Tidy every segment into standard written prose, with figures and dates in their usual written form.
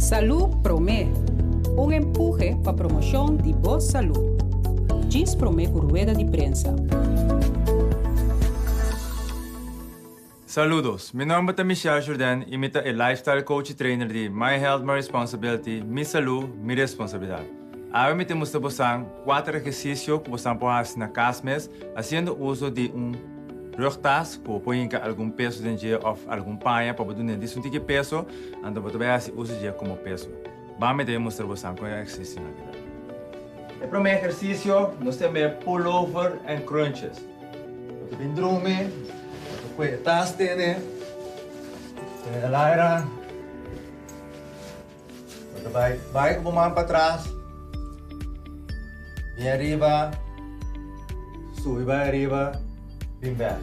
Salud Promé, un empuje para promoción de voz salud. Diz Promé por rueda de prensa. Saludos, meu nome é Michel Jordan e eu sou lifestyle coach e trainer de My Health, My Responsibility, Mi Saúde, Mi Responsabilidade. Agora me temos a 4 exercícios que você pode fazer na casa mesmo, fazendo uso de rugtas, que põe algum peso dentro ou algum panha para poder dizer um peso, então você vai fazer uso de como peso. Vamos mostrar você com o exercício. O primeiro exercício, nós temos pullover and crunches. Você vem dormir. Estás tiene el aire. Vai com a mão para trás. Vem arriba. Sube, vai arriba. Vem back.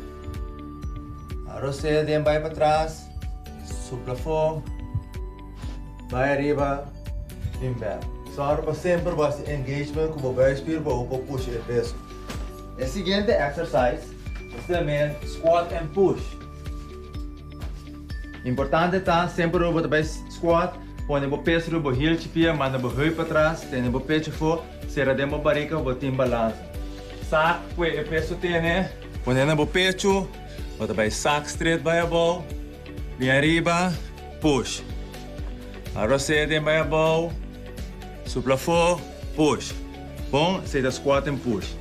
Agora você vai para trás. Supla fogo. Vai arriba. Vem back. Só para sempre você engagement com o respiro para o push e peso. O seguinte exercise. Também squat and push. Importante tá sempre você vai squat, põe o peso no heel chipia, manda o heel para trás, tem o pecho for, será demo barriga, você tem balança. Sac, o peso tem, né? Põe no pecho, você vai sac straight by a ball, vem arriba, push. Agora você tem by a ball, supla for, push. Bom, seja squat and push.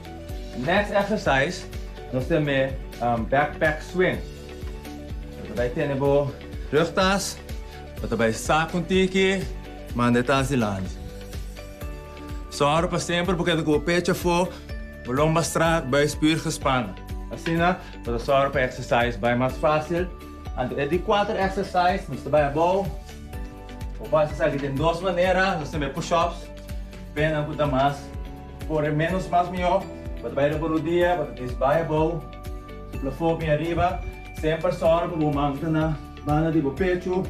Next exercise. Nós temos backpack swing. Você vai ter rugtas, você vai sacar um tique, manda de lado. Só para sempre, porque o pecho for, o lombo estreito, vai espirrar gespannen. Assim, para só para exercise vai mais fácil. E de 4 exercises, nós vai a bowl. O exercise tem 2 maneiras, nós temos push-ups, bem um pouco mais, por menos mais melhor. Você vai para o dia, você vai a bowl, supla fogo bem arriba, sempre só para o manto na banda do pecho,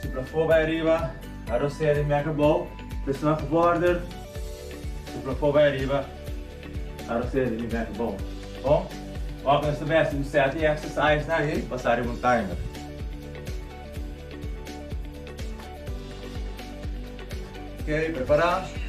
supla fogo vai arriba, agora você vai para a bowl, pressiona para o border, supla fogo vai arriba, agora você vai para a bowl. Bom, agora nós também temos 7 exercises aí, passar um timer. Ok, preparado?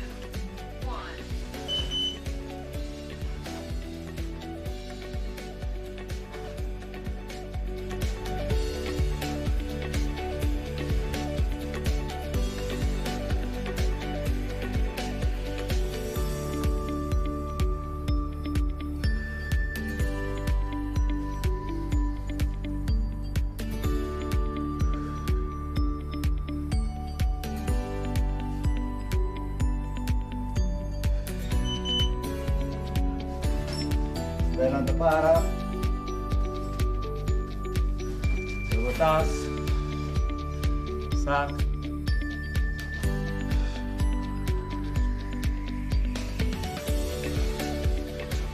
Levanta para, levantas, saca.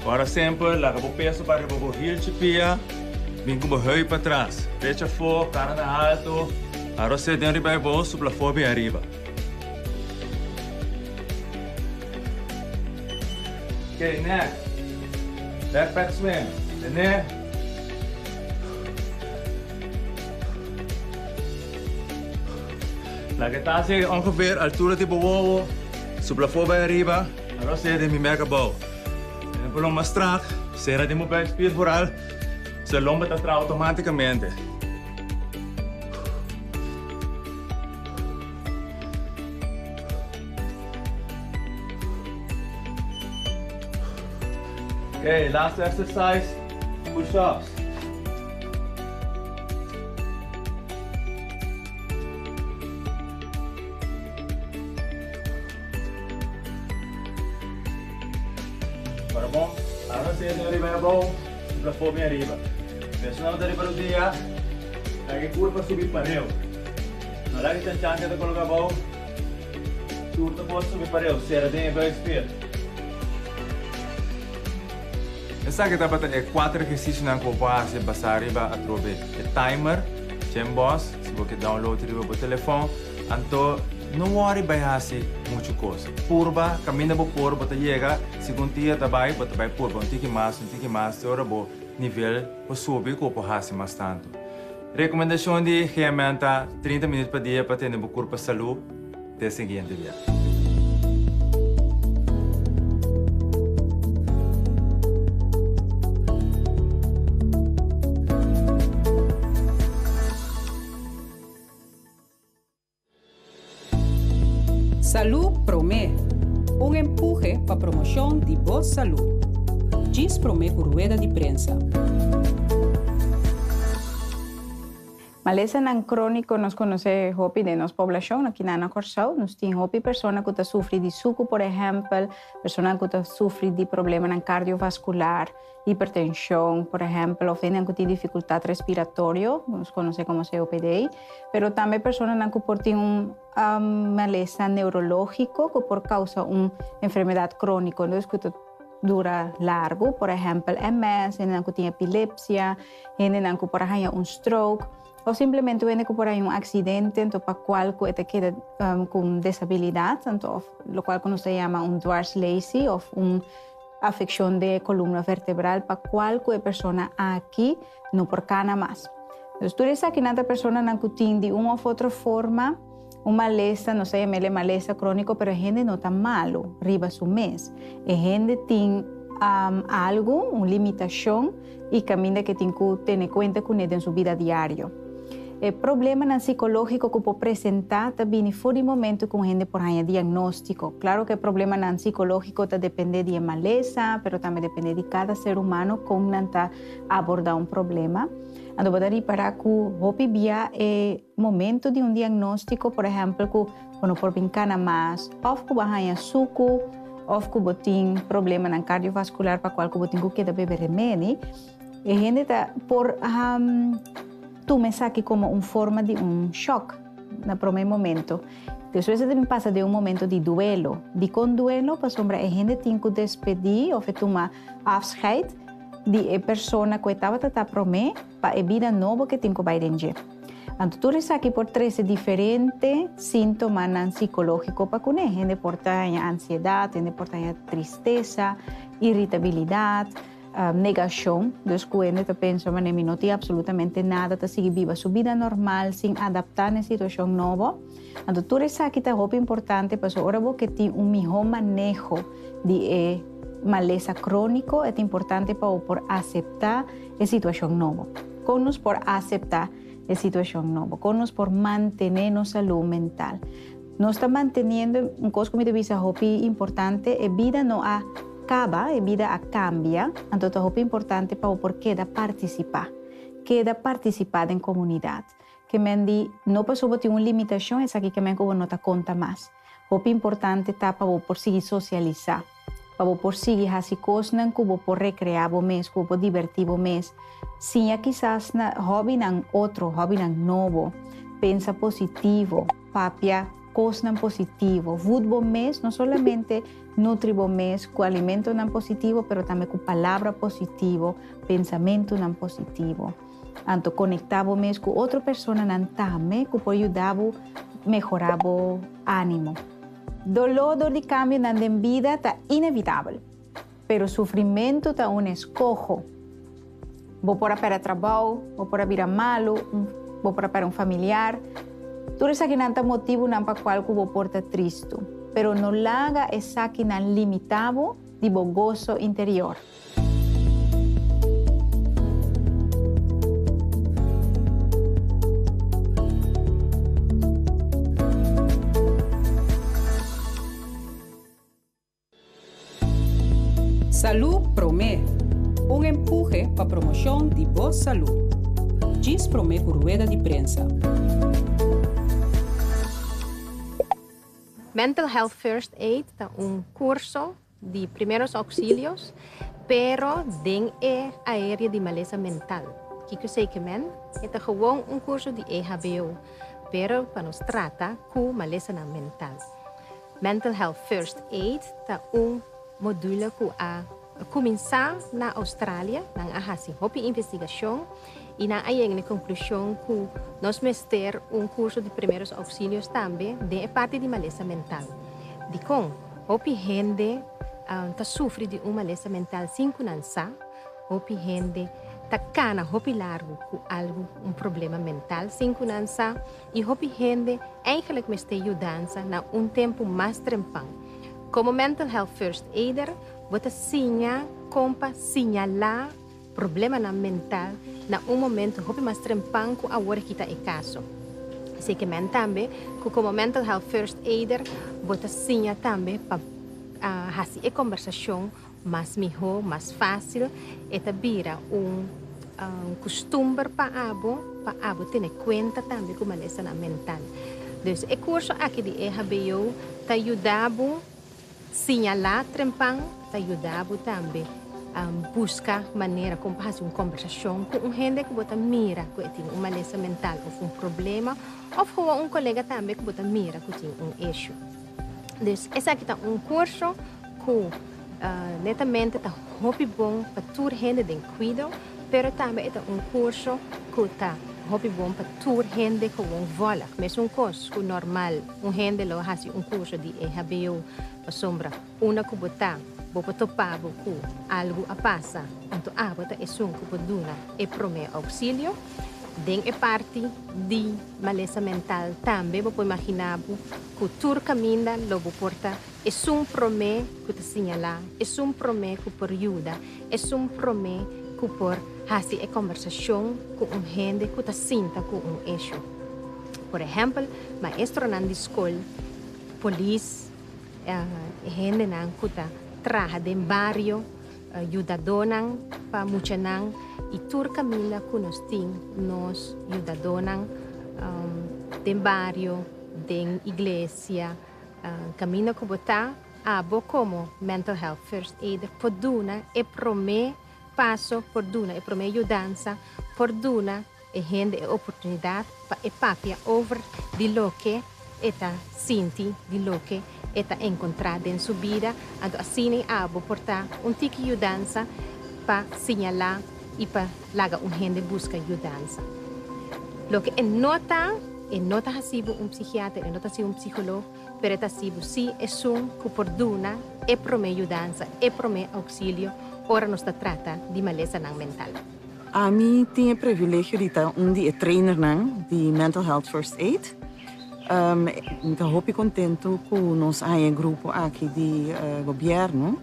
Agora sempre, larga o peso para o heel chipia, vem com o heel para trás, fecha fogo, cara na alto, agora você tem arriba o bolso, para fora bem arriba. Ok, next. Backpack swing, né? La que está assim, ongeveer altura de bobo, supla fora vai arriba, agora você tem mega bow. E por mais strak, será de mover speed foral, se lomba está atrás automaticamente. Okay, last exercise, push-ups. Para bom, agora você tem arriba a bowl, para fora bem arriba. Pressiona dari para o dia, lagi curva subir para eu. Não lagi tem chance de colocar a bowl, curva pode subir para eu, será de bem speed. Essa que dapat 4 exercícios na comparação basta arriba a trobe. O timer, boss, se você download o telefone, então não worry vai fazer muita coisa. Purba, caminha por purba, você chega, segundo dia vai purba, um tique mais, agora o nível para subir, que pode fazer mais tanto. Recomendação de ferramenta 30 minutos por dia para ter um corpo de saúde de seguinte dia. Salud Promé, um empurre para a promoção de boa saúde. Diz Promé com rueda de prensa. Maleza nan crónico nos conoce hopi de nos población aquí na Corsau, nos tem hopi persona que sofre de suco, por exemplo, persona que sofre de problema nan cardiovascular, hipertensão, por exemplo, ou que tem dificuldade respiratória, nos conoce como COPD, pero também persona que tem maleza neurológico que por causa enfermedade crônica, então que dura largo, por exemplo, MS, gente que tem epilepsia, gente que por exemplo stroke, ou simplesmente gente que por aí acidente, então para qual que queda com desabilidade, então lo qual que se chama dwarslesie ou afecção de coluna vertebral, para qual que a pessoa aqui não por cana mais. Então, tu diz que nada pessoa não tem de uma ou outra forma uma maleza, não sei se é maleza crônica, mas a gente não está malo, riba su mês. A gente tem algo, uma limitação e caminha que tem que ter em conta com ele em sua vida diária. O problema psicológico que pode apresentar também fora de momento com a gente por aí diagnóstico. Claro que o problema psicológico depende de maleza, mas também depende de cada ser humano como está abordar problema. Então, pode reparar que hopi via momento de diagnóstico, por exemplo, que quando por brincar mais, ou que vai suco, ou que tem problema cardiovascular para qual que tem que beber remédio, e a gente está por toma aqui como uma forma de choque no primeiro momento. Depois também passa de momento de duelo. Com duelo, para sombra, a gente tem que despedir ou tomar afscheid de pessoa que estava a promê para a vida nova que tem que vai render. Então, tu estás aqui por 13 diferentes sintomas psicológicos para que a gente porta ansiedade, a gente porta tristeza, irritabilidade, negação, dos que a gente pensa que não tem absolutamente nada, está seguir viva sua vida normal, sem adaptar a situação nova. Então, tu estás aqui é muito importante para agora que tem melhor manejo de maleza crônico, é importante para por aceitar a situação nova. Conos por aceitar a situação nova, conos por manter a saúde mental. Nós estamos mantendo coisa que me visa importante, a vida não acaba, a vida cambia, então é importante para por queda participar em comunidade. Que mendi não passou ter uma limitação, essa aqui que me não te conta mais. É importante para por seguir socializar. Para por seguir as coisas que por recrear o mês, que por divertir o mês. Sim, quizás na hobby nan outro, hobby nan novo, pensa positivo, papia coisas positivo, food bom mês, não somente nutri bom mês, com alimento nan positivo, mas também com palavra positivo, pensamento nan positivo. Então, conectar o mês com outra pessoa nan também, que pode ajudar a melhorar o ânimo. Dolor de cambio na vida está inevitável, pero sofrimento está escojo. Vou para trabalho, vou para vir malo, vou para familiar. Tudo isso aqui não tem motivo para qual vou portar triste, pero não laga essa aqui não limitado de gozo interior. Salud Promé, um empurre para a promoção de boa saúde. Diz Promé com rueda de prensa. Mental Health First Aid é curso de primeiros auxílios, pero dentro da área de maleza mental. O que sei que é gewoon curso de EHBO, pero para nos tratar com maleza mental. Mental Health First Aid é module que a começar na Austrália, na assim, hopi investigação e na aí conclusão que nós mestre curso de primeiros auxílios também de parte de maleza mental. De com hopi gente tá sofre de uma maleza mental sem conhecer, hopi gente Takana hopi largo com algo, problema mental, sem kunansa, e hopi gente eigenlijk me está ajudando na tempo mais trempang. Como mental health first aider, bota sinyalar problema na mental na momento hopi mais trempang com a hora que está em caso. Assim que também, como mental health first aider, bota também para fazer a conversação mais melhor, mais fácil, e vira costume para abo ter conta também com a maleza mental. Então, o curso aqui de EHBO te ajuda a sinyalar trempang, te ajuda também a buscar maneira como fazer uma conversação com gente que bota mira que tem uma maleza mental ou problema, ou com colega também que bota mira que tem issue. Então, esse aqui é curso que netamente está muito bom para toda gente de cuidado, mas também é curso que está muito bom para toda gente que vola. Mas curso que normal, gente lo faz curso de EHBO para sombra, que bota topar com algo a passa, então bota que poduna e prome auxílio. Den é parte de maleza mental também, você imaginar que tur caminha, logo porta, é prome que te sinala, é prome que por ajuda, é prome que por fazer a conversação com gente que te sinta com issue. Por exemplo, maestro na escola, polícia, gente que trabalha no barrio, ajudador para muita e tur caminha que nós ajudador de barrio, de igreja, caminha que botar como mental health first aid, por duna e prome passo, por duna e prome ajudança, por duna e gente oportunidade para e papia over de lo que eta sinti, de lo que eta encontrar em sua vida, assim portar tique ajudança para sinyalar e para laga gente busca ajudança. Lo que nota hasibo psiquiatra, nota hasibo psicólogo, pero hasibo si que por duna e prome ajudança, e prome auxílio, ora nos trata de maleza mental. A mim tinha privilégio de estar dia trainer de mental health first aid. Estou muito contente com nós um grupo aqui de governo.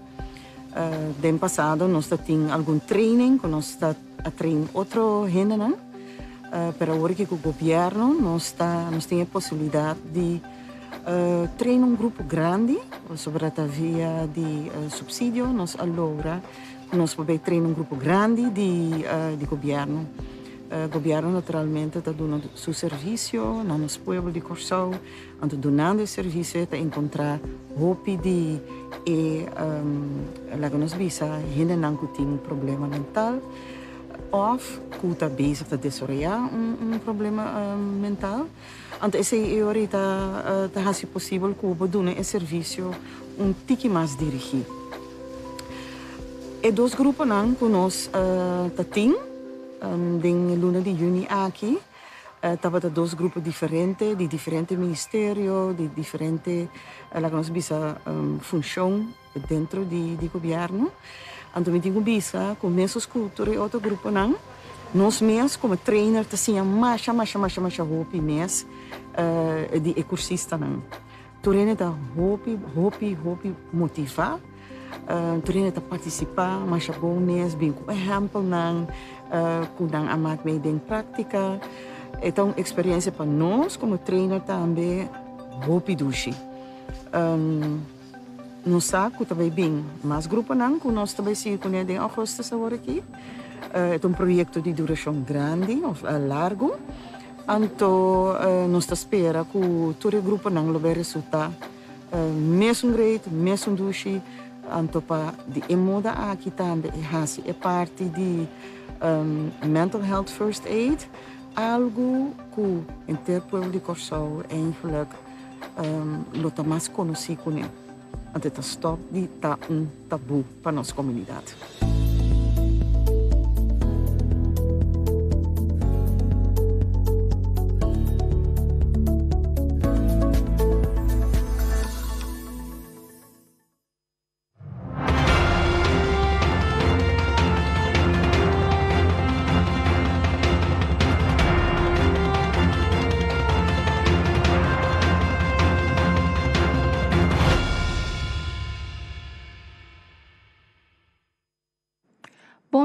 Do ano passado nós tínhamos algum training, nós estamos a treinar outro gente, para agora que o governo nós temos a possibilidade de treinar grupo grande sobre a via de subsídio, nós alogra nós podemos treinar grupo grande de governo. O governo naturalmente está dando seu serviço nos pueblos de Corsau, está dando o serviço para encontrar hopi de lá que nós visa gente que tem problema mental ou que está bezig de desorientar problema mental. Então essa hora está possível que o doen esse serviço tique mais dirigido. E dois grupos que nós temos em luna de junho aqui, estava dois grupos diferentes, de diferentes ministérios, de diferentes funções dentro do governo. Então, me digo, com meus cultura e outro grupo, nós mesmos, como trainer, temos mais hopi mês de cursista. Turene está hopi motivar, turene está participar, mas bom mês, bem com exemplo, kung amat may din prática. Então, experiência para nós, como trainer também, hopi dushi. Nós sabemos que também bem, mas grupo não, que nós também se conhecemos em agosto agora aqui. É projeto de duração grande, ou largo. Então, nós esperamos que todo o grupo não vai resultar mesmo grande, mesmo dushi. Então, para de moda aqui também é parte de mental health first aid, algo que em pueblo de Corsau eigenlijk lota mais conhecido com ele. Então, está stop de tabu para nossa comunidade.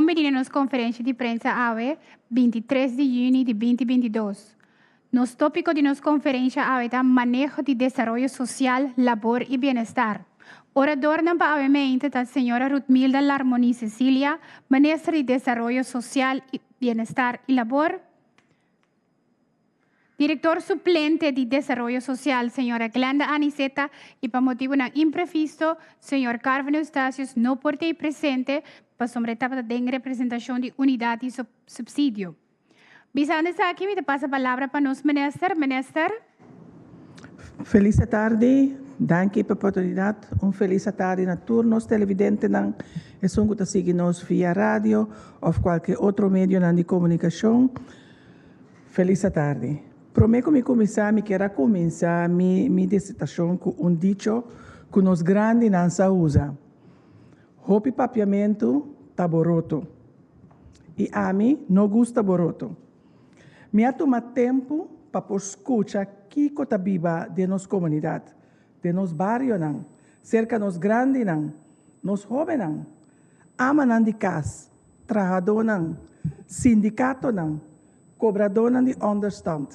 convenir nos conferência de prensa AWE 23 de junho de 2022. Nos tópicos de nos conferência AWE está manejo de desenvolvimento social, labor e bem-estar. Orador na pagamento está a senhora Ruthmilda Larmoni Cecília, ministra de Desenvolvimento Social, Bem-Estar e Labor. Diretor suplente de Desenvolvimento Social, senhora Glenda Aniceta, e para motivo não imprevisto, senhor Carmen Eustácios não pode presente, para sobretar da representação de unidade e subsídio. Bisando aqui, me passa a palavra para nós, minister. Feliz tarde, danke pela oportunidade. Feliz tarde na turnos televidente não é só que sigue nos via rádio ou qualquer outro meio de comunicação. Feliz tarde. Prometo me começar, me quero começar minha dissertação com dicho que nos grandes não se usa. Hopi papiamento tá boroto. E a mim não gusta boroto. Me ha tomado tempo para escutar que está viva de nossa comunidade, de nosso bairro, cerca de nos grandes, nos jovens, ama de casa, trabalhador, sindicato, cobrador de understand.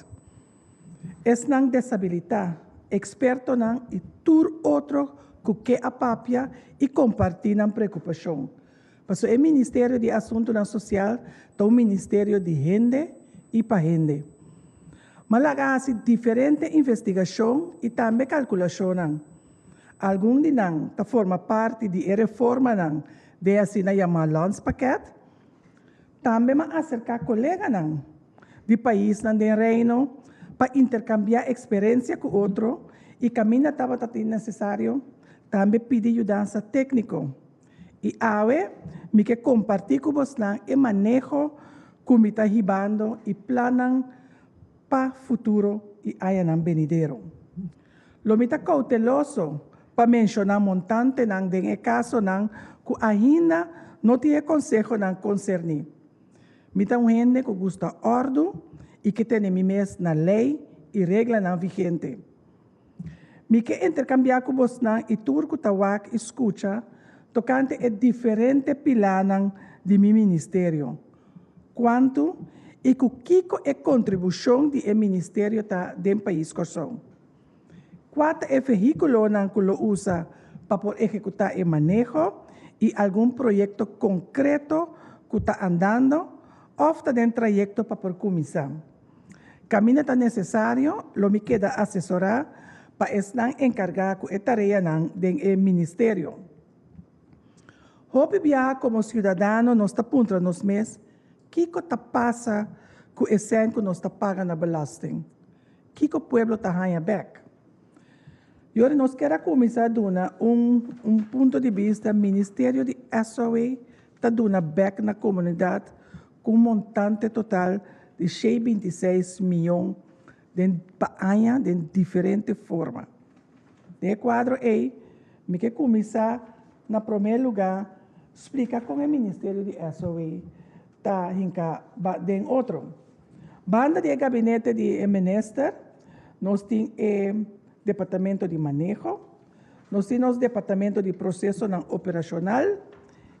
Es não desabilitar, experto e tur outro que a papia e compartir na preocupação. Porque o Ministério de Assuntos Social é um ministério de gente e para gente. Mas há diferentes investigações e também calculações. Alguns de nós forma parte de reforma de assim chamado Lands Packet. Também acercar colegas de país do reino para intercambiar experiência com outro e caminho estava necessário também pedir ajuda técnica. E agora, me quero compartilhar com vocês o manejo como está ribando e planando para o futuro e ayanang venidero. Lo mita cauteloso para mencionar montante nang den caso nang que ainda não tinha consejo nang concerni. Mita gente que gusta ordem e que tem mes na lei e regra nang vigente. Me que intercambiar com você e turco tawak escucha tocante é diferente pilar de mi ministério. Quanto e que é a contribuição do Ministério do país coração. Qual é o veículo que lo usa para executar o manejo e algum projeto concreto que está andando ou está em trajeto para começar. Caminho está necessário, lo me queda assessorar para estar encargado com a tarefa do Ministério. Hope viajar como cidadão nos está punta nos meses. O que passa com o essêncio que nós pagando a belasting? O que o povo está ganhando back? E agora nós queremos começar a dar ponto de vista, o Ministério de SOE está dando back na comunidade com montante total de 626 milhões de ano de diferentes formas. De quadro aí, me quero começar, na primeiro lugar, explicar como o Ministério de SOE está em outro. Banda de gabinete de minister, nós temos o departamento de manejo, nós temos o departamento de processo operacional,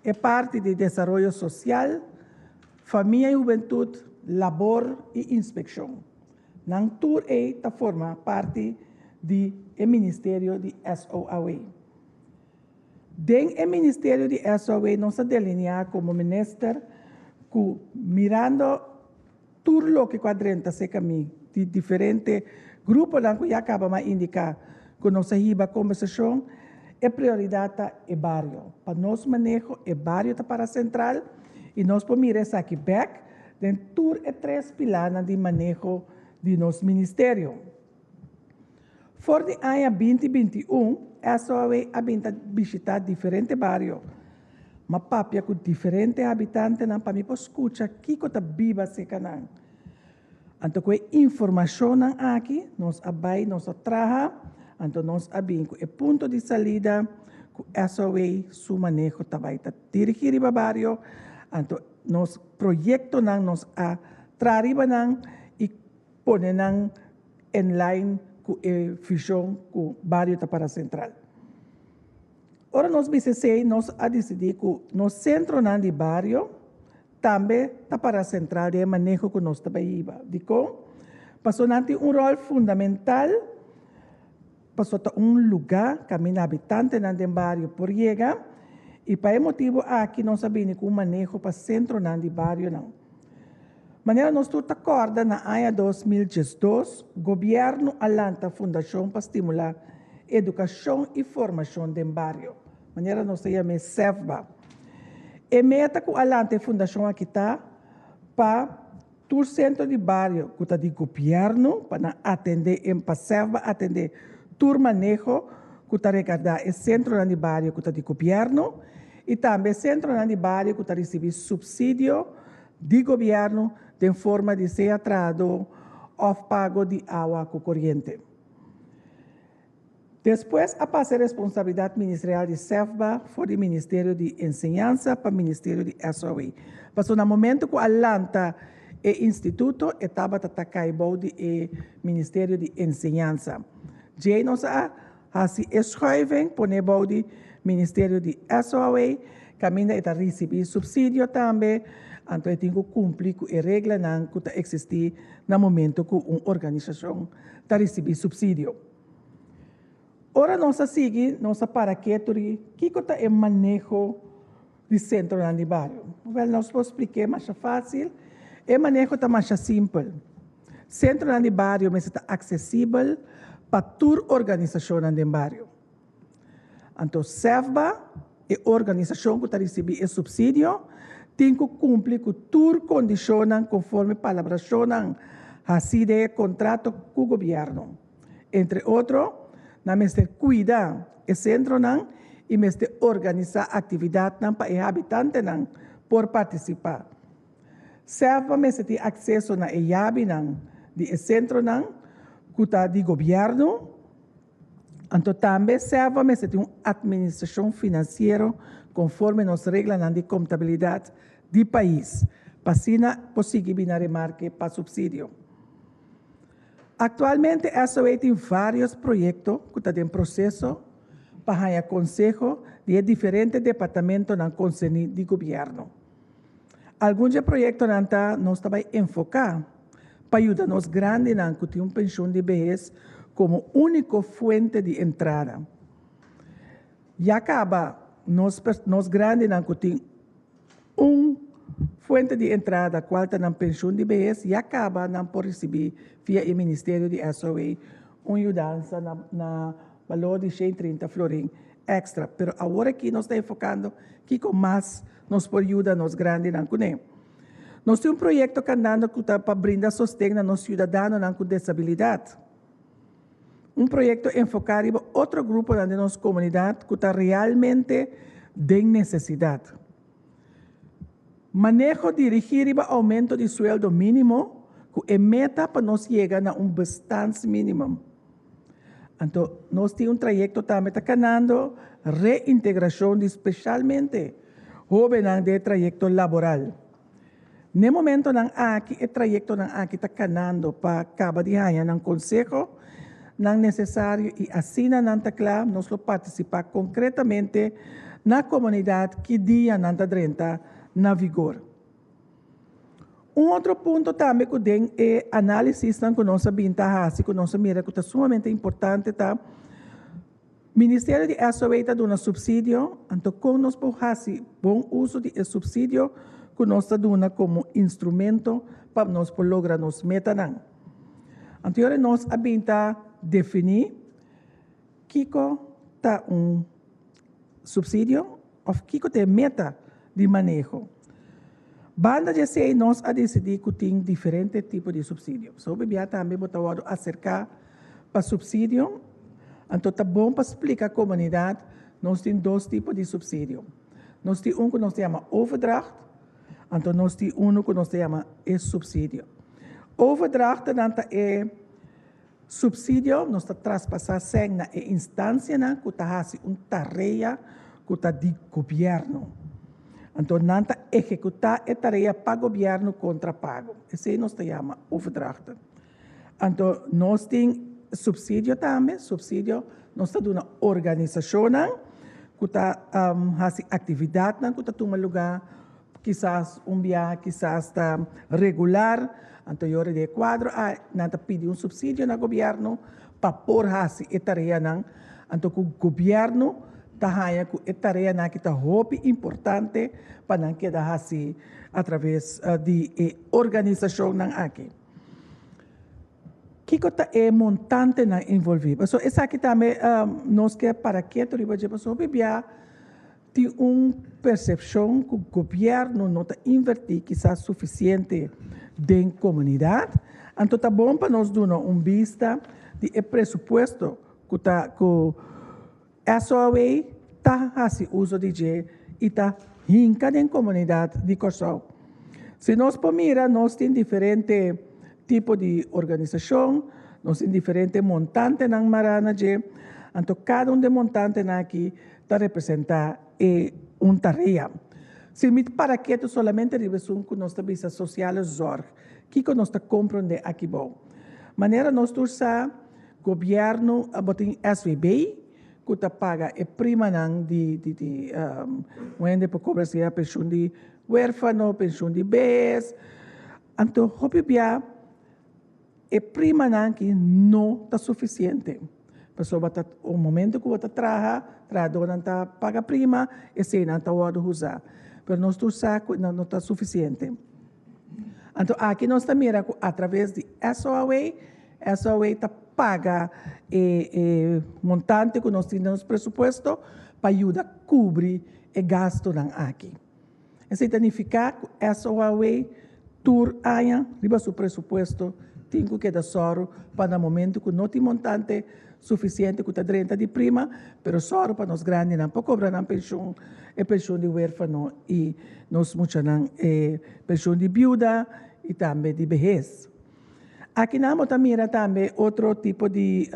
é parte de desenvolvimento social, família e juventude, labor e inspeção. Nang tour está forma parte do Ministério de SOE. Dentro do Ministério de SOE, nós delineamos como minister que mirando tudo o que quadrenta se caminha de diferentes grupos que já acaba de indicar que nós riba a conversação é prioridade é barrio. Para nós manejo é barrio para a central e nós podemos mirar aqui back dentro de 3 pilares de manejo de nosso ministério. For de ano 2021, SOE ha visitado diferentes barrios. Mas papia com diferentes habitantes para me escutar que está viva se canal. Então, com informação aqui, nós abai, nós traga, então nós abim o ponto de saída, que SOE, su manejo, vai dirigir o barrio, então nós projeto nós a trariba e poner em line com a visão que o barrio está para a central. Ora, nós BCC, nós a decidir que no centro do barrio, também está para a central de manejo que nós trabalhamos. Passou um rol fundamental, passou lugar que os habitantes do bairro por chegar, e para esse motivo aqui nós sabemos que o manejo para o centro do bairro não. Maneira nós estamos acorda na ano 2012, o governo alanta a fundação para estimular educação e formação do bairro. Maneira nós chamamos SEFBA. E meta que alanta a fundação aqui está para o centro de bairro que está de governo para atender para SEFBA atender todo manejo que está recordar o centro de bairro que está de governo e também o centro de bairro que está recebendo subsídio de governo de forma de ser atrado ou pago de água corrente. Depois, a passar a responsabilidade ministerial de SEFBA foi do Ministério de Enseñanza para o Ministério de SOE. Passou no momento que o Alanta o Instituto estava atacando do Ministério de Enseñanza. Já nós assim escrevem para o Ministério de SOE, caminha está recebendo subsídio também. Então, eu tenho que cumprir com a regra que existe no momento que uma organização está recebendo subsídio. Ora, nós seguimos, nós para que é o manejo do centro do bairro. Nós vamos explicar mais fácil. O manejo está mais simples. O centro do bairro está acessível para toda organização do bairro. Então, SEFBA é a organização que está recebendo o subsídio, tem que cumprir com todas as condições conforme a palabração assim de contrato com o governo. Entre outros, nós temos que cuidar do centro e organizar atividades para os habitantes por participar. SEFBA tem acesso a chave do centro que está de governo. Então, também SEFBA tem uma administração financeira conforme as regras de contabilidade do país, para assim conseguir remarque para subsídio. Atualmente, a SOE tem vários projetos que estão em processo para o consejo de diferentes departamentos do conselho de governo. Alguns projetos nós estamos enfocados para ajudar os grandes que têm uma pensão de vejez como única fonte de entrada. E acaba nós grandes que têm uma fonte de entrada qual está na pensão de vejez e acaba por receber via o Ministério de SOE uma ajudança na valor de 130 florins extra. Mas agora que nós estamos enfocando que com mais nos pode ajudar nos grandes com ele. Nós temos um projeto que andando para brindar sustento aos cidadãos com disabilidade. Um projeto enfocado em outro grupo da nossa comunidade que está realmente de necessidade. Manejo dirigir o aumento do sueldo mínimo, que é meta para nós chegar a um bastante mínimo. Então, nós temos um trajeto também canando reintegração, especialmente jovens de trajeto laboral. No momento aqui, o trajeto aqui está canando para acabar de ganhar no consejo, não é necessário e assim nós vamos participar concretamente na comunidade que dia não está na vigor. Outro ponto também que tem é análise que nós sabemos que nós mira que é sumamente importante tá. O Ministério de SOE está dando subsídio, então como nós podemos fazer bom uso do subsídio que nós está dando como instrumento para nós lograr nos metas. Então nós abinta definir que está subsídio ou que tem meta de manejo. Banda de sei nós a decidir que tem diferentes tipos de subsídio. So, bebia também botar acercar para subsídio. Então, tá bom para explicar à comunidade, nós temos dois tipos de subsídio. Nós temos um que nós chama overdraft, então nós temos um que nós chama subsídio. Overdraft é subsídio, nós está traspassar sem na instância que está fazendo uma tarefa que está de governo. Então, não está executar a tarefa para o governo contra pago. Esse nós chama overdraft. Então, nós temos subsídio também. Subsídio, nós estamos uma organização que está fazendo atividade que está tomando lugar quizás viaje, quizás está regular, então eu de quadro, nada pedir subsídio no governo para pôr assim a tarefa não, então o governo tá com a tarefa que tá muito importante para não quedar assim através de organização não aqui. Que é montante na envolvido. So essa aqui também nós que para que tu riba de pessoa bebia tem percepção que o governo não está invertir quizás suficiente em comunidade. Então tá bom para nós dar vista de presupuesto que tá com SOA tá assim uso de G e tá hinca em comunidade de Corsol. Se nós por mira nós tem diferente tipo de organização, nós temos diferentes montantes na Marana, então cada de montantes aqui está representa tarefa. Se me para que tu solamente revisão que nós visa social zorg, que nós está compreendendo aqui bom. Maneira nós tursa governo botin SVB, que está paga prima de onde para cobrar a pensão de huérfano, pensão de bebês, então hopi bia prima que não está suficiente. Pessoa o momento que você trabalha não está paga prima, e se não está pode usar. Mas nós não está suficiente. Então aqui nós estamos mirando através de SOA está paga montante que nós temos no presupuesto para ajudar a cobrir o gasto aqui. Isso significa que SOA tur aia riba su presupuesto tenho que dar soro para o momento que não tem montante suficiente que está 30 de prima, pero soro para nós grandes não para cobrar a pensão de huérfano e nós muitos pensão de viúva e também de vejez. Aqui nós mira também outro tipo de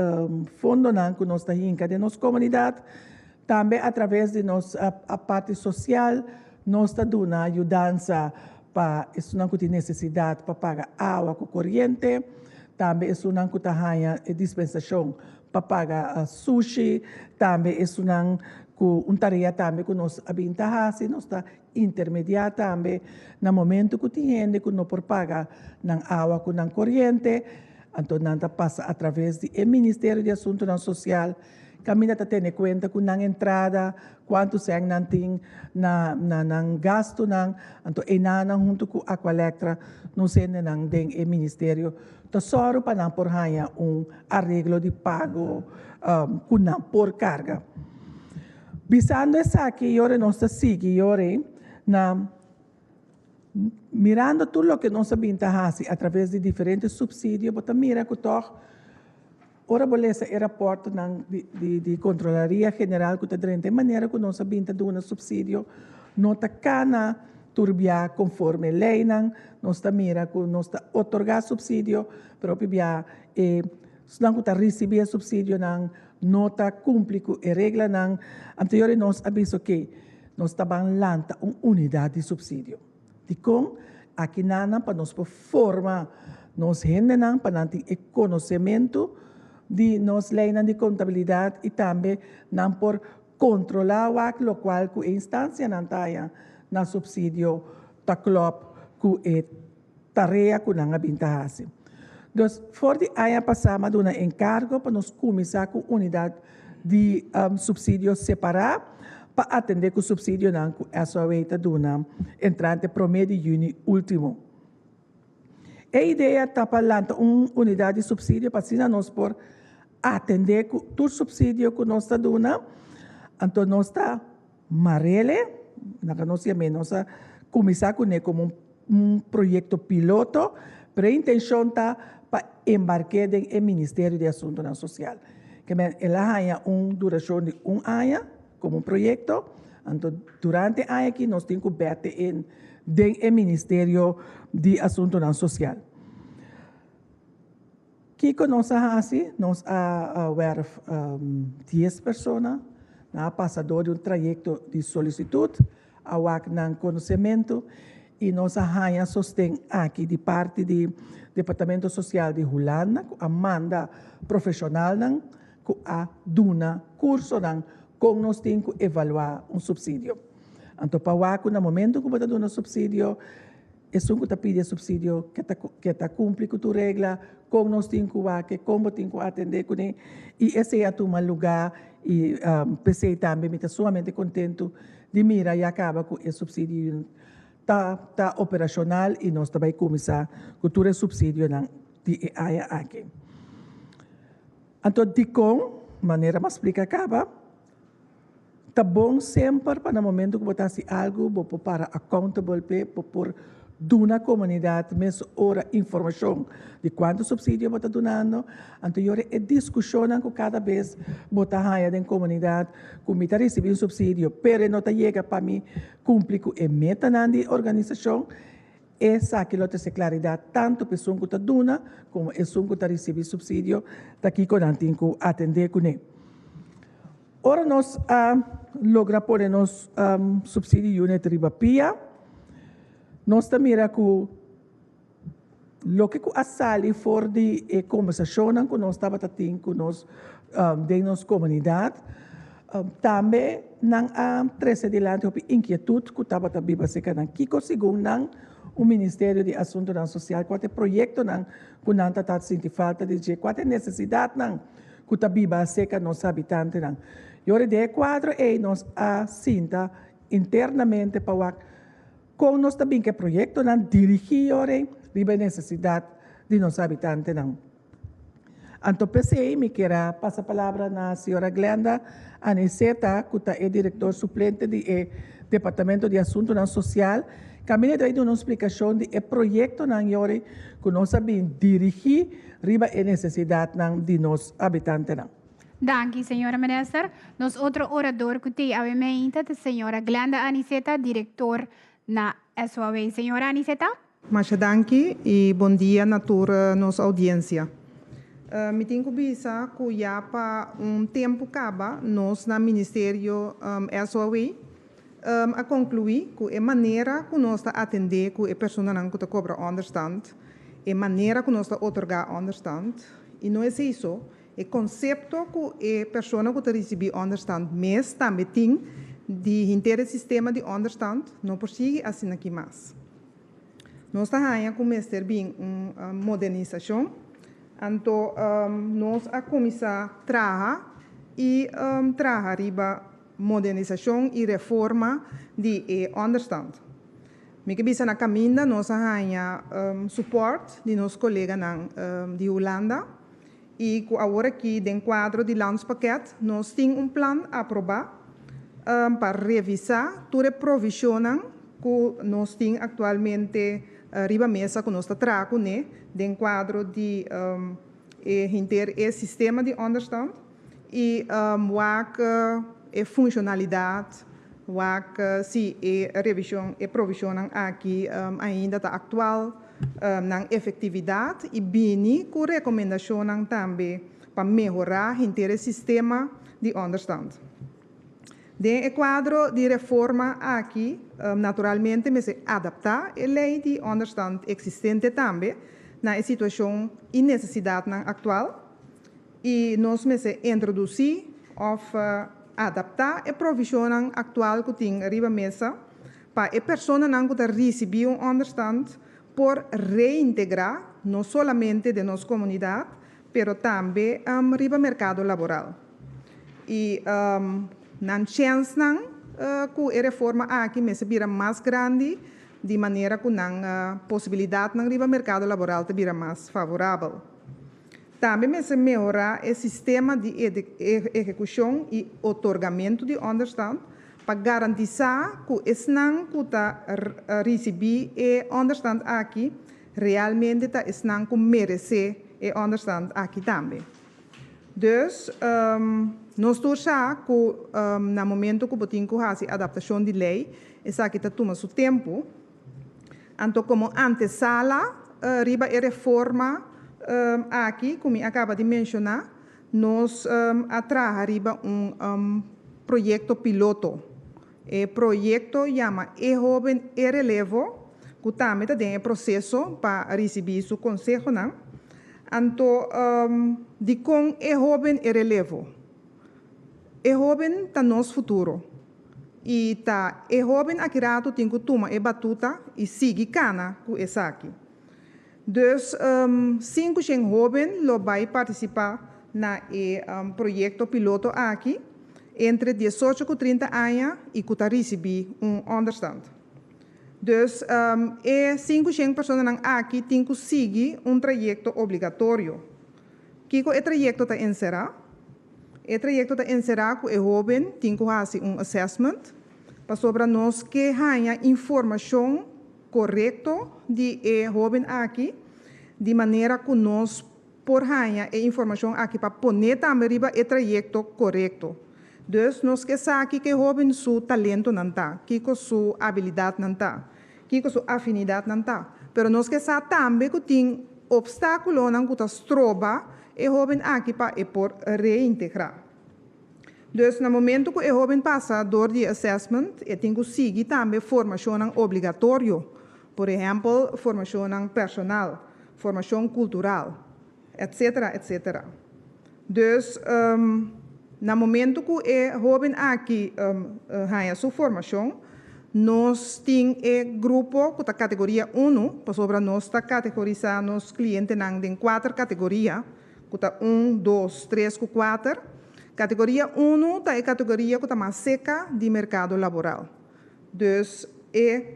fundo que nós temos de nossa comunidade, também através de nossa parte social, nós está dando ajudança para isso não tem necessidade para pagar água com corrente, também isso não tem dispensação para pagar sushi, também isso não com tarefa também que nós habitamos, nós está intermediar também no momento que tem gente que não pode pagar na água com na corrente, então não passa através do Ministério de Assuntos Social. Caminha está tendo conta com na entrada, quanto se não tem na gasto, então e na junto com a colecta, não se não tem o Ministério, tesoro para não por arreglo de pago com não por carga. Visando essa aqui, eu não está seguindo, mirando tudo o que nós sabemos através de diferentes subsídios, mas mira que ora bolesa era porto de Controlaria General que está de maneira que nós sabemos de um subsídio, não está cana turbia conforme lei, nós está mira que nós está otorgar subsídio, pero pibia não está receber subsídio não está cumprir com a regra anterior nós aviso que nós está lanta uma unidade de subsídio. De com aqui para nós formar nós gente para ter conhecimento de nós lei de contabilidade e também não por controlar o qual com a instância não está na subsídio ta club com a tarefa que não habitase. Então, for de aí passamos a dar encargo para nós começar com unidade de subsídio separado para atender com o subsídio não com essa veita duna entrante promédio de junho último. A ideia está para uma unidade de subsídio para assim nós por atender com todo subsídio que nós está dando, então nós está marele, nós começar com ele como um projeto piloto, para a intenção está para embarcar no Ministério de Assuntos Sociais. Que ela há uma duração de ano como um projeto, então durante o ano aqui nós temos coberto no Ministério de Assuntos Sociais. Que nós assim, nós houver 10 pessoas, passador de um trajeto de solicitude, ao conhecimento, e nós sostém aqui de parte do Departamento Social de Hulana, a manda profissional, com a duna curso, com nós temos que evaluar um subsídio. Então, para no momento que você dá um subsídio, é só que você pede subsídio que está cumpre com a regra, como nós temos que como temos que atender com ele. E esse é o lugar, e pensei também, me está somente contente de mirar e acaba com esse subsídio. Está operacional e nós também começar com o subsídio de área aqui. Então, de maneira mais explica acaba, está bom sempre para no momento que você faz algo, você para accountable, por dar à comunidade mesmo hora informação de quanto subsídio você está dando. Então, é discussão que cada vez você haya na comunidade, como está recebendo subsídio, pero não chega para mim cumprir com a meta da organização. Essa que tem claridade, tanto a pessoa que está dando, como a pessoa que está recebendo subsídio, está aqui com a atender com ele. Ora, nós logramos pôr nos subsídio unit ribapia. Nós também mira que o que a sala for de conversação que nós estava tendo com nós de nossa comunidade, também não há três adiante inquietude que estava também basicamente aqui segundo o Ministério de Assuntos Sociais, qual é o projeto que não está sentindo falta de dizer, qual é a necessidade que está basicamente nossos habitantes. E agora de quadro nós sinta internamente para com nós também que projeto não dirigir a necessidade de nossos habitantes. Então, pensei, me quero passar a palavra na senhora Glenda Aniceta, que é diretor suplente do Departamento de Assuntos Sociais, que me deu uma explicação do projeto que nós sabemos dirigir a necessidade de nossos habitantes. Danke, senhora minister. Nos outro orador que tem a mente, a senhora Glenda Aniceta, diretor na SOAW. Senhora Aniceta? Mas danke e bom dia a toda nossa audiência. Me tenho que dizer que já para tempo acaba, nós no Ministério SOAW a concluir que a maneira que nós atender que a pessoa não está cobra understand, a maneira que nós está otorgar understand, e não é isso. O conceito que a pessoa que está recebendo understand, mas também tem de inteiro sistema de understand, não persigue assim aqui mais. Nós estamos começando bem uma modernização, então nós a começar a trabalhar e trabalhar modernização e reforma de understand. Me que bisa na caminho nós temos suporte de nossos colegas de Holanda e agora aqui dentro do quadro de landspaquete nós temos plano a aprovar para revisar toda a provisão que nós temos atualmente riba mesa que nós está trazendo dentro do quadro de sistema de understand e a funcionalidade se a revisão e provisão aqui ainda está atual na efetividade e bem com recomendação também para melhorar o sistema de understand. Dentro do quadro de reforma aqui, naturalmente, me se adaptar a lei de understand existente também na situação e necessidade atual e nós me se introduzir ou adaptar a provisão atual que tem arriba mesa para a pessoa que recebeu understand por reintegrar não somente de nossa comunidade, mas também arriba mercado laboral. E na chance que a reforma aqui me se vira mais grande, de maneira que a possibilidade de arriba mercado laboral te vira mais favorável. Também me se melhorar o sistema de execução e otorgamento de understand para garantir que o SNAN que está recebendo o understand aqui realmente está SNAN que merece o understand aqui também. Dus, nós torçamos que no momento que temos que fazer a adaptação de lei, isso aqui está tomando seu tempo. Então, como antesala, riba a reforma aqui, como acaba de mencionar, nós trabalhamos projeto piloto. O projeto chama E-Jovem E-Relevo, que também tem processo para receber seu conselho. Então, de com E-Jovem E-Relevo. E-Jovem está nosso futuro. e tá e jovem aqui rato tem que tomar e batuta e seguir cana com essa aqui. Dus 5 jovens lo vai participar na projeto piloto aqui entre 18 e 30 anos e que receber understand. Dus 5 pessoas aqui têm que seguir trajeto obrigatório. Que o trajeto está encerrado? O trajeto está encerrado com o jovem tem que fazer assessment para sobre nós que tenha informação correta de jovem aqui, de maneira que nós por tenha informação aqui para poner também o trajeto correto. Dus nós que sabe que jovem seu talento não está, que sua habilidade não está, que sua afinidade não está. Pero nós que sabe também que tem obstáculo não que está trova e jovem aqui para por reintegrar. Dus no momento que o jovem passa door de assessment, tem que seguir também formação obrigatória, por exemplo, formação personal, formação cultural, etc, etc. Dus no momento que o jovem aqui ganha sua formação, nós temos grupo que está categoria 1, para sobre nós está categorizando os clientes em 4 categorias, que está 1, 2, 3, 4. Categoria 1 está a categoria que está mais seca de mercado laboral. Dus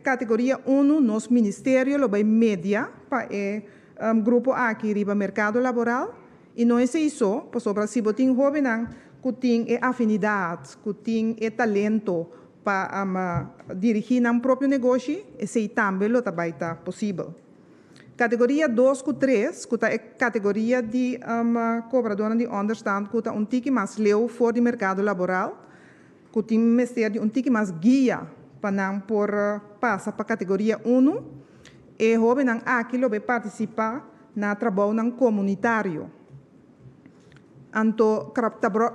categoria 1, nosso ministério lo vai media para o grupo aqui riba mercado laboral e não é isso, para sobre se você tem jovem que tem afinidade, que tem talento para dirigir um próprio negócio, esse também lo vai estar possível. Categoria 2 e 3, que é a categoria de cobradora de understand, que é tique mais leu fora do mercado laboral, que tem ministério de tique mais guia para não por passar para a categoria 1, e jovem aqui vai participar no trabalho comunitário. Então,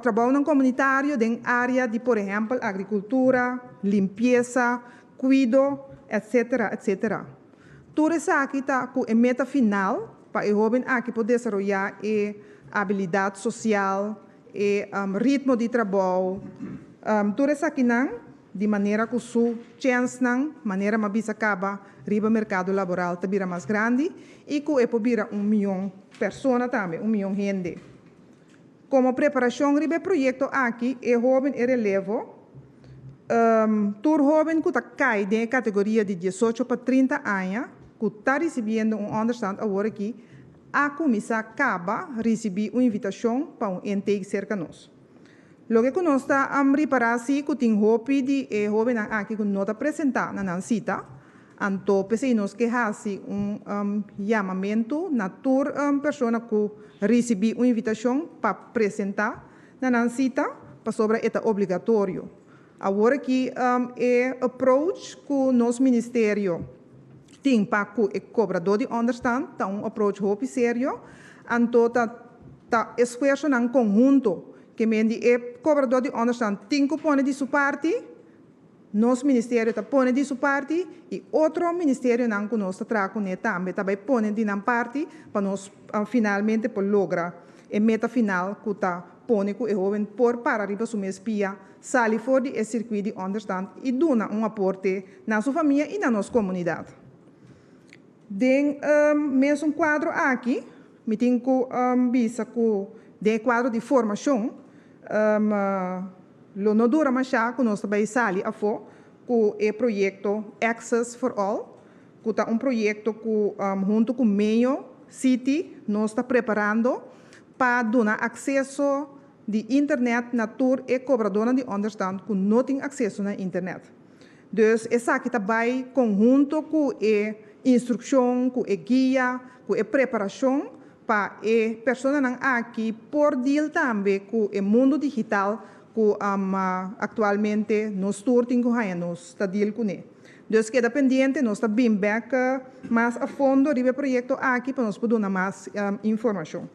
trabalho comunitário em área de, por exemplo, agricultura, limpeza, cuido, etc, etc. Tudo isso aqui está com a meta final para o jovem aqui poder desenvolver a habilidade social, o ritmo de trabalho. Tudo isso aqui de maneira que sua chance maneira mais bisa acaba riba mercado laboral tabira mais grande e que é pobira 1 milhão de pessoas também, 1 milhão de gente. Como preparação riba projeto aqui, o jovem é relevo. Tur jovem que está cai na categoria de 18 para 30 anos, que está recebendo understand agora aqui, a comissão acaba receber uma invitação para intake cerca de nós. Logo que nós estamos preparando que tem hope de jovem aqui que nós apresentar na cita, então pensamos que faz chamamento na tour pessoa que recebe uma invitação para apresentar na cita para sobre é obrigatório. Agora aqui é approach que o nosso ministério tem para o cobrador de understand, está approach hope sério, então está esforço em conjunto, que o cobrador de understand tem que pôr de sua parte, nosso ministério está pondo de sua parte e outro ministério não que nós está também está pondo de nossa parte para nós finalmente por lograr a meta final que está pondo que o jovem por para arriba sua espia sair fora do circuito de understand e dar aporte na sua família e na nossa comunidade. Den mesmo quadro aqui, me tenho que visa que de quadro de formação, lo não dura mais já que nós também saímos a fora com o projeto Access for All, que é projeto que junto com o Mayo City nós está preparando para dar acesso de internet na tour e cobradora de understand que não tem acesso na internet. Dus essa aqui também conjunto com a instrução, com a guia, com a preparação para a pessoa aqui por deal também com o mundo digital que atualmente nós nós está deal com ele. Dus que dependente nós está bem back mais a fundo do projeto aqui para nós poder dar mais informação.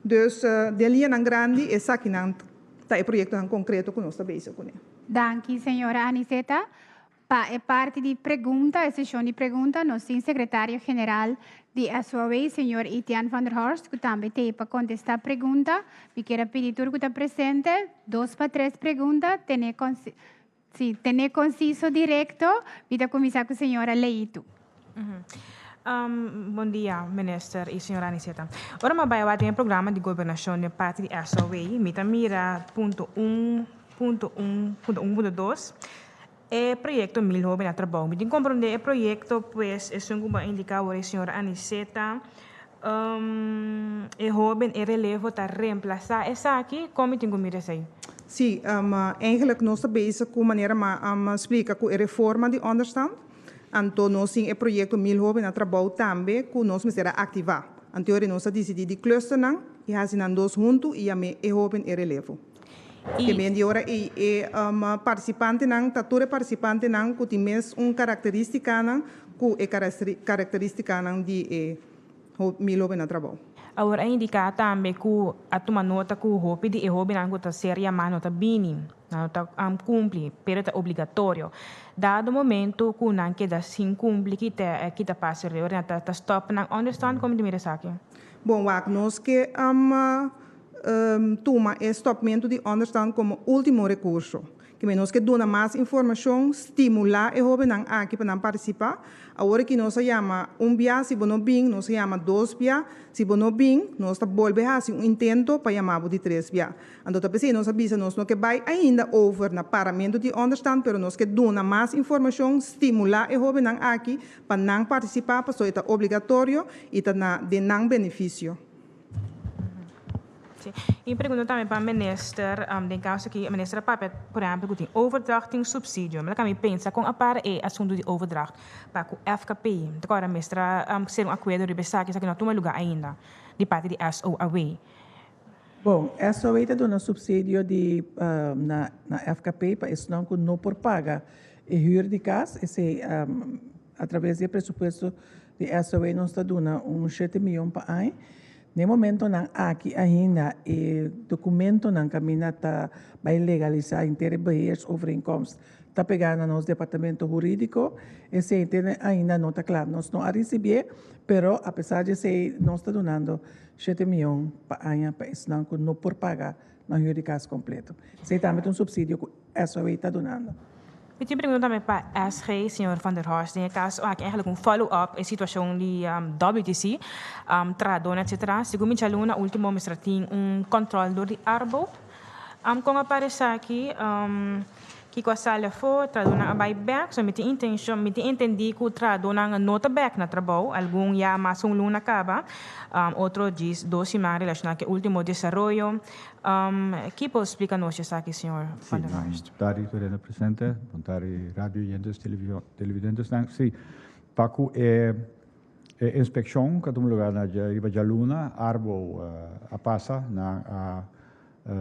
Dus de linha grande essa aqui está o projeto concreto que nós está bezig com ele. Danke, senhora Aniceta. É parte de pergunta, a sessão de pergunta, nós temos secretário-geral de SOA, senhor Etienne van der Horst, que também tem para contestar a pergunta. Me quero pedir que está presente, 2 para 3 perguntas, Sí, tener conciso directo, vida comisar com a senhora Leito. Bom dia, minister e senhora Aniceta. Ora, mas vai ter um programa de governação de parte de SOE, mita mira .1.1.1.2, é projeto Mil Jovens a Trabalho. Me tem compreender o projeto, pois, é uma indicador a senhora Aniceta, é jovem, é relevo, tá reemplaçar essa aqui, como tem que mirar aí? Sim, eigenlijk nós estamos bezig com maneira explicar com a reforma de onderstand. Então, nós temos o projeto Mil Jovens a Trabalho também, que nós precisamos ativar. Então, nós decidimos de cluster e fazemos dois juntos e a jovem é relevo. Que bem de hora participante não, todo participante não, que tem mesmo característica não, que é característica não de Mil Jovens a Trabalho. Agora, indicar também que a tomar nota que o hobby de hobby não está séria, mas não está bem, não está cumpre, pero é obrigatório. Dado o momento que não queda sem cumprir, que está passando, está stop, não understand como de mira aqui. Bom, nós que toma o stopamento de understand como último recurso. Que nós que dona mais informação, estimular e jovem aqui para participar. Agora que nós chama bia, se não bem, nós chama dois bia, se não bem, nós volve a fazer intento para chamar de três bia. Então, talvez nós avisa nós não que vai ainda over na paramento de understand, pero nós que dona mais informação, estimular e jovem aqui para não participar, para ser obrigatório e de não benefício. E pergunto também para o minister, em caso que o minister Papet, por exemplo, tem overdracht em subsídio, mas também pensa com a para é assunto de overdracht para o FKP. Agora, minister, ser um acordo de pensar que isso aqui não toma lugar ainda, de parte de SOE. Bom, SOE está dando subsídio na FKP para isso não por paga. E huur de casa, através do pressuposto de SOE, nós está dando 7 milhões para ano. No momento não aqui ainda o documento não caminha vai legalizar interesse overeenkomst está pegando no departamento jurídico esse ainda não está claro nós não a receber pero apesar de ser nós está dando 7 milhões para ano para isso não por pagar na jurídica completo se também subsídio que essa está dando. Eu tinha pergunta também para a SG, senhor Van der Horst, em caso aqui eigenlijk follow-up em situação de WTC, tradona, etc. Segundo minha aluna, último ministro tem controle de arbeid. Com a aparece aqui, que com a sala for, tradona vai back, so me entendi que o tradona nota back na trabalho, algum já mais luna acaba, outro diz 2 semanas relacionado com o último desenvolvimento. Que pode explicar-nos isso aqui, senhor Van der Horst? Boa tarde, senhora presidente. Boa tarde, rádio e televidentes. Sim, Paco é inspeção que temos lugar na Riba Jaluna, arbo a passa na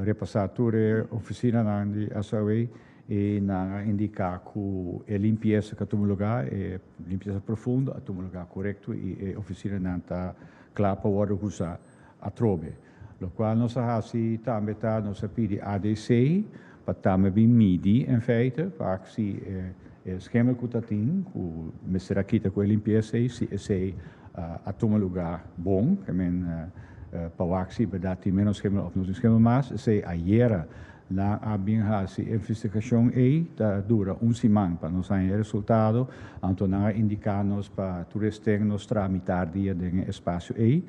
repassar toda a oficina na SOE e na indicar que a limpeza que temos lugar é limpeza profunda, a temos lugar correto e a oficina não está clara para usar a trobe. Lo qual nós assim também nós pedimos ADC para também medir em feite para que se esquema que está tendo o mestre aqui com a limpeza se a tomar lugar bom que para que se dar menos esquema ou não esquema mais se a era lá a bem a investigação dura semana para nós ter resultado então nós indicar-nos para turistas nos tramitar dia de espaço e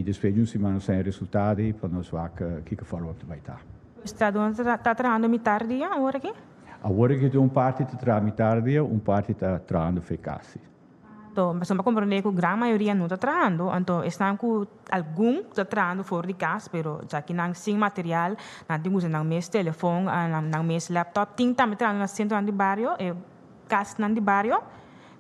depois de semana sem resultado para nós ver que follow-up vai estar. Está trabalhando metade dia agora aqui? Agora que tem parte de tramitar dia, parte está trabalhando eficácia. Então, mas para compreender que a grande maioria não está trabalhando, então estão com algum está trabalhando fora de casa, mas já que não sem material, não tem usando mesmo telefone, não mesmo laptop, tem também trabalhando no centro de bairro, casa de bairro,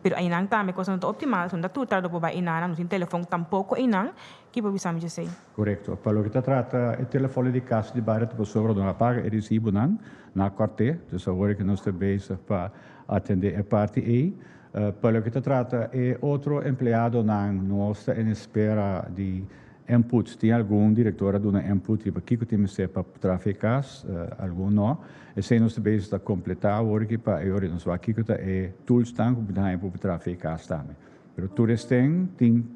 mas aí não também coisa não optimal, então tudo trabalho para aí não tem telefone tampouco aí não, que pode ser dizer. Correto. Para o que trata o telefone de casa de bairro, para sobre não apaga e recebo não na quartel, então agora que nós estamos para atender a parte aí. Para o que se trata, outro empregado não está em espera de inputs. Tem algum diretor dando input para que temos para traficar, algum não. E se nós temos a completar, agora para eu nós vamos aqui que tools para traficar também. Mas todos tem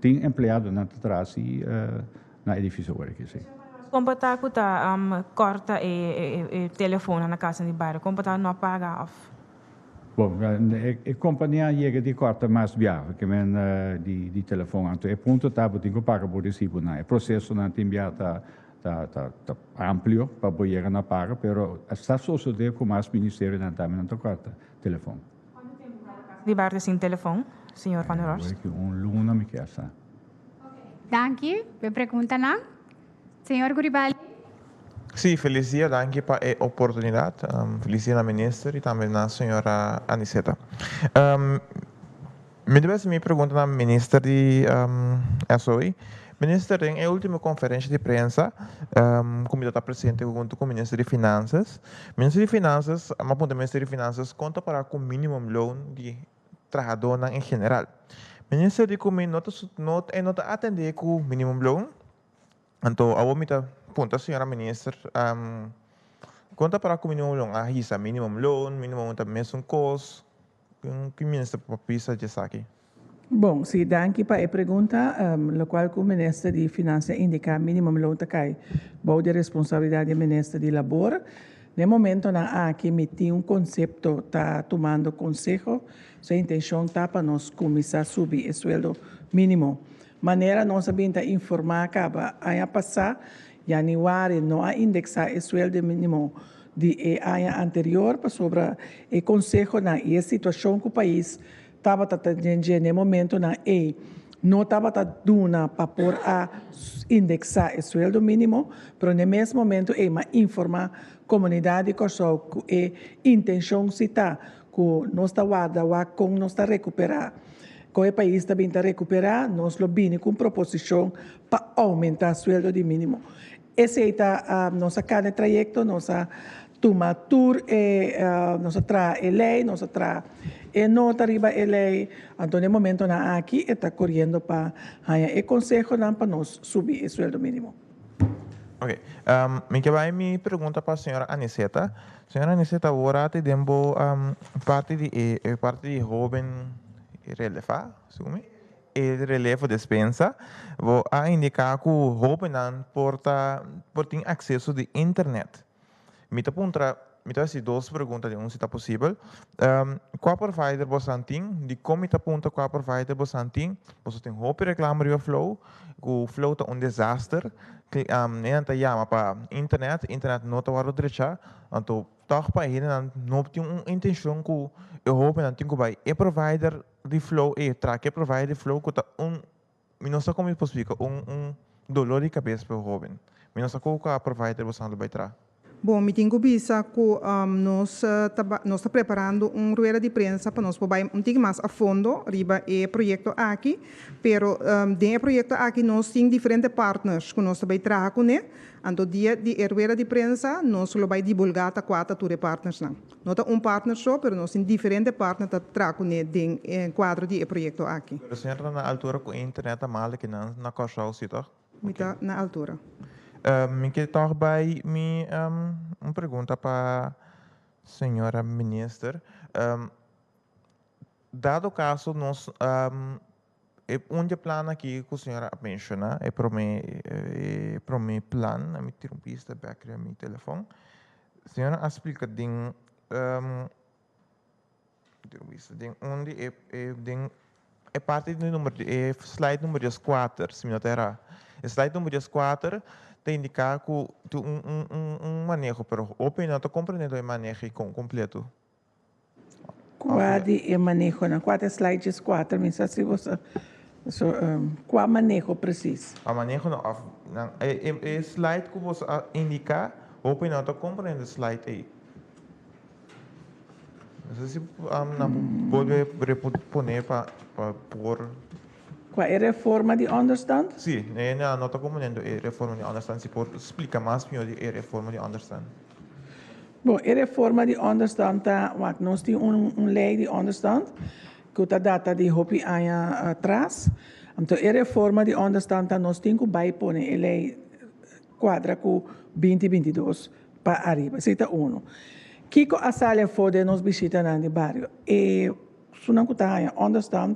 empregado na trás na edifício agora aqui sim. Como está corta o telefone na casa de bairro, como está não apaga off? Bom, a companhia chega de corta mais viável que men de telefone. Então, é ponto tá para tinha pagar por recibo na. O processo não tem tá amplo para poder na paga, pero está sucedendo com mais ministério não também não corta telefone. Die waren sin telefoon, senhor Van der Horst. Luna me quer essa. Dank u. We pergunta na. Senhor Guribaldi. Sim, feliz dia, danke para a oportunidade. Feliz dia na ministra e também na senhora Aniceta. Me pergunta na ministra de SOI. Ministra, em a última conferência de imprensa, como está presente junto com o Ministro de Finanças, o Ministro de Finanças conta para com o minimum loan de trabalhador em geral. O Ministro de Comunicação não atende com o minimum loan. Então, a omita punta, senhora Ministra, conta para com o minimum loan, a risa minimum loan, minimum também um custo, que o Ministro precisa de aqui. Bom, sim, danke para a pergunta, a qual o Ministro de Finanças indica minimum loan cai, boa de responsabilidade do Ministro de Labor. No momento na aqui emitir conceito está tomando consejo, sua intenção está para nós começar a subir o sueldo mínimo. Maneira nós sabemos informar que a passar januário não há indexar o sueldo mínimo de ano anterior para sobre o consejo na e a situação que o país estava tendo no momento na não estava dando para pôr a indexar o sueldo mínimo, mas no mesmo momento mas informar a comunidade que a intenção se está que nós está guardando com nós está recuperar. Com o país também está recuperar, nós lo vimos com proposição para aumentar o sueldo de mínimo. Esse é a nossa cada trajeto, nossa toma tour, nossa tra lei, nossa tra nota riba lei. Então, no momento na aqui está correndo para o consejo para nós subir o sueldo mínimo. Ok. Me pergunta para a senhora Aniceta. Senhora Aniceta, agora temos parte de jovem releva, sumi? E relevo dispensa, vou indicar que o jovem não tem acesso de internet. Me fazer duas perguntas de se está possível. Qual provider você tem? De como está aponta qual provider você tem? Você tem roupa reclama de Flow, o Flow está desastre. Nem chama para internet não está o direito. Então, toch para ele não tem uma intenção que o jovem não tem que vai. E provider de Flow traque provider de Flow que está não sei como eu explico, dolor de cabeça para o jovem. Não sei qual a provider você vai trazer. Bom, me tenho vista que nós estamos preparando rueda de prensa para nós poder mais a fundo riba o projeto aqui, pero dentro do projeto aqui nós temos diferentes partners que nós também trabalhar com ele. Então, dia de rueda de prensa nós vamos divulgar a quatro partners não. Não é partner só, pero nós temos diferentes partners que trabalhar com ele dentro do quadro do projeto aqui. A senhora na altura com a internet mal que não na costa o sítio? Está na altura. Me quer também uma pergunta para a senhora ministra. Dado o caso, nós plano aqui que a senhora menciona, para o meu plano, me tiro pista para criar meu telefone. A senhora explica onde é parte do número, slide número 4, se me notará. Slide número 4 tem indicar que manejo, pero open não está compreendendo o manejo completo. Qual é o manejo? Na 4 slides 4, me se você qual manejo preciso? O manejo não, é slide que você indicar, open não está compreendendo slide aí. Não sei se pode reponer para pôr. Qual é a reforma de understand? Sim, não está compreendendo a reforma de understand. Se pode explicar mais melhor a reforma de understand. Bom, a reforma de understand nós temos lei de understand que está data de hopi anos atrás. Então, a reforma de understand nós temos que vai pôr a lei quadra com 2022 para arriba. Isso é um. Kiko a sala fora nos visita no bairro. E se não está understand,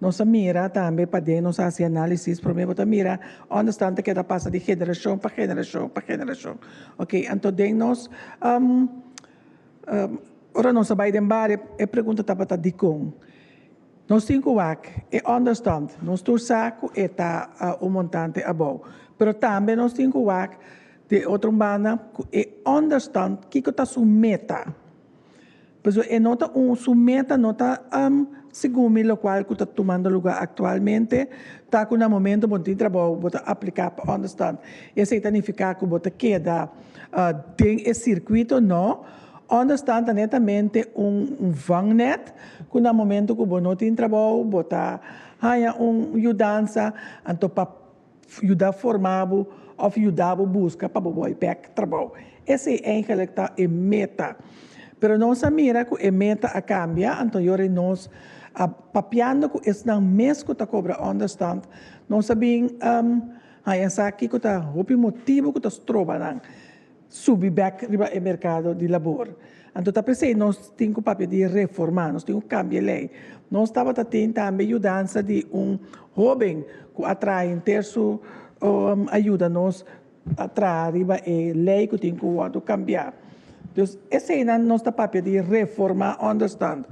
nós mira também para dentro, nós fazemos análise, problema da mira, understand que está passando de geração para geração para geração. Ok, então nós ora nós vai dembar e pergunta tapata de com. Nós temos que understand, nós temos saco e tá o montante above. Pero também nós temos que de outra banda e understand que está sua meta. Pois é nota sua meta nota segundo o qual que está tomando lugar atualmente, está com um momento bom de trabalho, bota aplicar para understand. Isso significa que bota queda tem esse circuito não. Understand netamente vangnet, que no momento que você não tem trabalho, você há ajudança, então para ajudar formado, ou ajudar a buscar para você back trabalho. Esse é eigenlijk a meta. Pero nossa mira que a meta a cambia, então eu nós papiando que esse não mês que está cobra understand, nós sabemos essa aqui que está o motivo que está trobando subir back riba o mercado de labor. Então, tá pensei, nós temos o papel de reformar, nós temos que cambiar a lei. Nós estávamos tendo também ajudança de jovem que atrai terço ajuda nós a atrai riba a lei que tem que cambiar. Então, esse é o nosso papel de reformar, understand.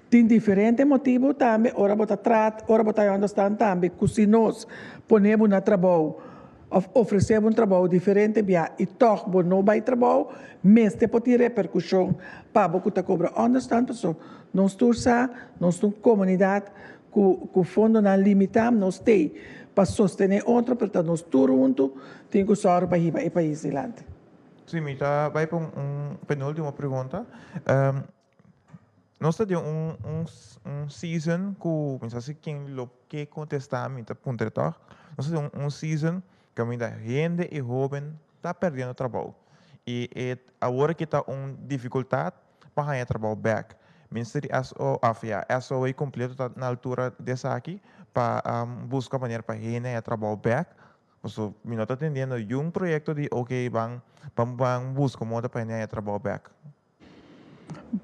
Tem diferentes motivos também, ora bota trata, ora bota understand também, que se nós ponemos no trabalho, oferecemos trabalho diferente e toch não vai trabalho, mas te pode ter repercussão para o que cobra understand, so nós tursa, nós temos comunidade que o fundo não limitamos, nós tem para sostener outro, portanto nós juntos temos que usar para ir para o país adiante. Sim, vai para penúltima pergunta. Nós temos season que, pensa quem lo que contestar, me punta nós temos season que a gente e jovem está perdendo trabalho. E agora que está uma dificuldade para ganhar trabalho back. Ministério SOA completo está na altura dessa aqui para buscar maneira para ganhar trabalho back. So, nós está atendendo um projeto de vamos buscar moda para ganhar trabalho back.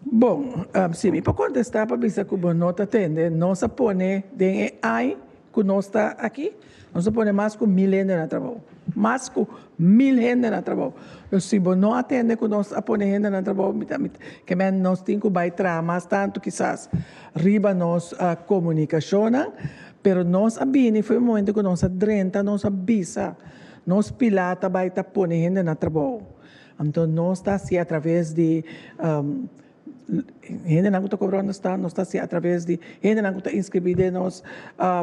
Bom, sim, para contestar para pensar que nós está atendendo, nós põe de AI que nós está aqui. Nós põe mais que 1.000 gente no trabalho. Mais que 1.000 gente no trabalho. Se você não atende que nós põe gente no trabalho, que nós temos que bailar mais tanto, quizás, riba nós comunicação, pero nós abini foi o momento que nós drenta, nós avisa, nós pilata baita põe gente no trabalho. Então, nós está assim através de gente não está cobrando nós está assim através de gente não está inscrevida nos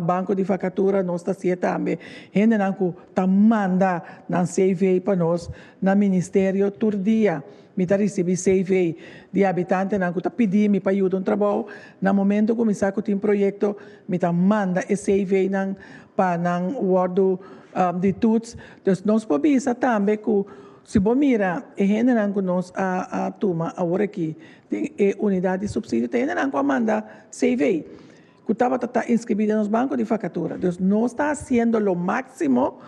banco de vacatura, nós está assim também gente não está manda na CV para nós na ministério todo dia me está recebendo CV de habitante não está pedindo para ajudar um trabalho no momento que começar com um projeto me está manda esse CV não para não guardo de tudo então nós podemos também que se você mira, a gente não conosco a turma agora aqui, tem unidade de subsídio, tem gente não manda CV, que estava inscrito nos bancos de vacatura. Então, nós está fazendo o máximo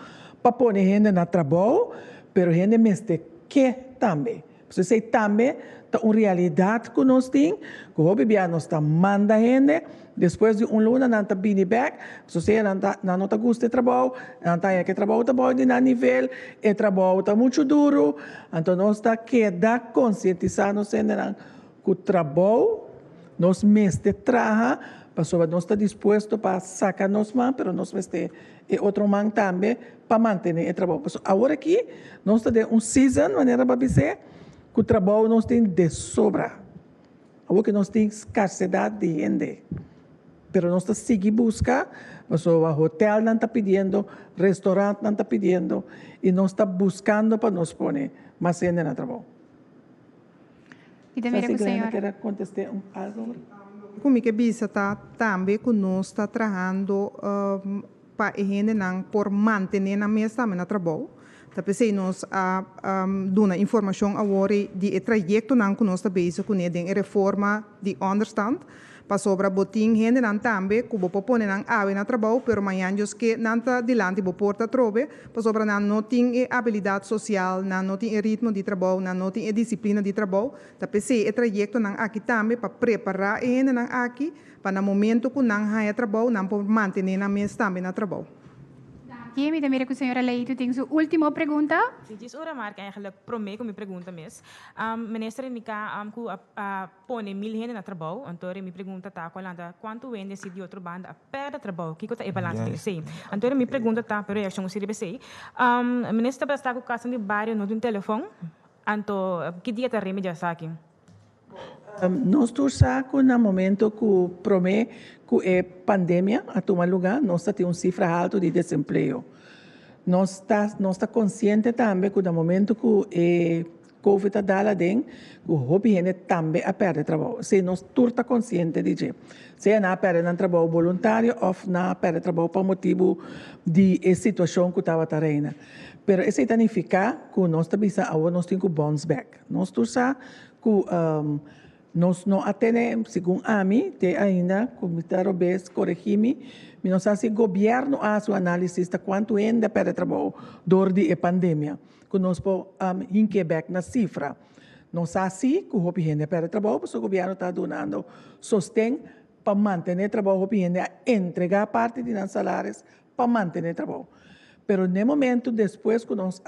para pôr gente no trabalho, mas a gente mesmo quer também. Você também está uma realidade que nós temos, que o governo está manda gente, depois de luna não está vindo back, se você não está gosta de trabalho, não está que trabalho de nível, o trabalho está muito duro, então nós está queda conscientizando que o trabalho nós mesmo trabalha, para nós está disposto para sacar nos mãos, mas nós mesmo e outro mão também para manter o trabalho. Agora aqui nós temos season, maneira para dizer, que o trabalho nós tem de sobra. Agora que nós temos escassidade de gente. Pero nós estamos seguindo buscar, mas o hotel não está pedindo, restaurante não está pedindo, e nós estamos buscando para nos pôr mais gente no trabalho. E também com o senhor. Quer contestar algo? Como que bisa tá também que nós está trabalhando para a gente não por manter na mesa no trabalho. Tapi se nós dona informação agora de trajeto não que nós está bezig com a reforma de understand para sobre botin gente não também que vou pôr não ave na trabalho, pero amanhã just que não está dilante vou porta trobe para sobre não tem habilidade social, não tem ritmo de trabalho, não tem disciplina de trabalho. Tapi se trajeto não aqui também para preparar a gente não aqui para no momento que não há trabalho não por manter na mesa também na trabalho. Dank je. Me mira que a senhora Leito tem sua última pergunta. Sim, diz ora marca eigenlijk promê com minha pergunta mes. Ministro Nica ku pone 1.000 gente na trabalho, então minha pergunta tá quanto vende se de outro banda a perda trabalho, que tá e balança dele sei. Então minha pergunta tá pero reação se deve sei. Ministro para estar com casa de bairro no telefone, então que dia tá remédio aqui? Nós estamos no momento que promete que a pandemia a tomar lugar, nós temos cifra alta de desemprego. Nós está consciente também que no momento que a Covid está lá dentro, o hobby também a perder trabalho. Se nós estamos conscientes de isso, se não perder um trabalho voluntário ou não perder trabalho por motivo de situação que estava terrena. Pero isso significa que nós temos que bounce back. Nós estamos que nós não atendemos, segundo a mim, tem ainda, como está Robes, corrigir-me, nós assim, o governo faz o análise de quanto ainda perde trabalho durante a pandemia, que nós podemos em Quebec na cifra. Nós assim, que o hobby ainda perde trabalho, porque o governo está dando sustento para manter o trabalho, o hobby ainda entregar parte de salários para manter o trabalho. Pero no momento, depois que nós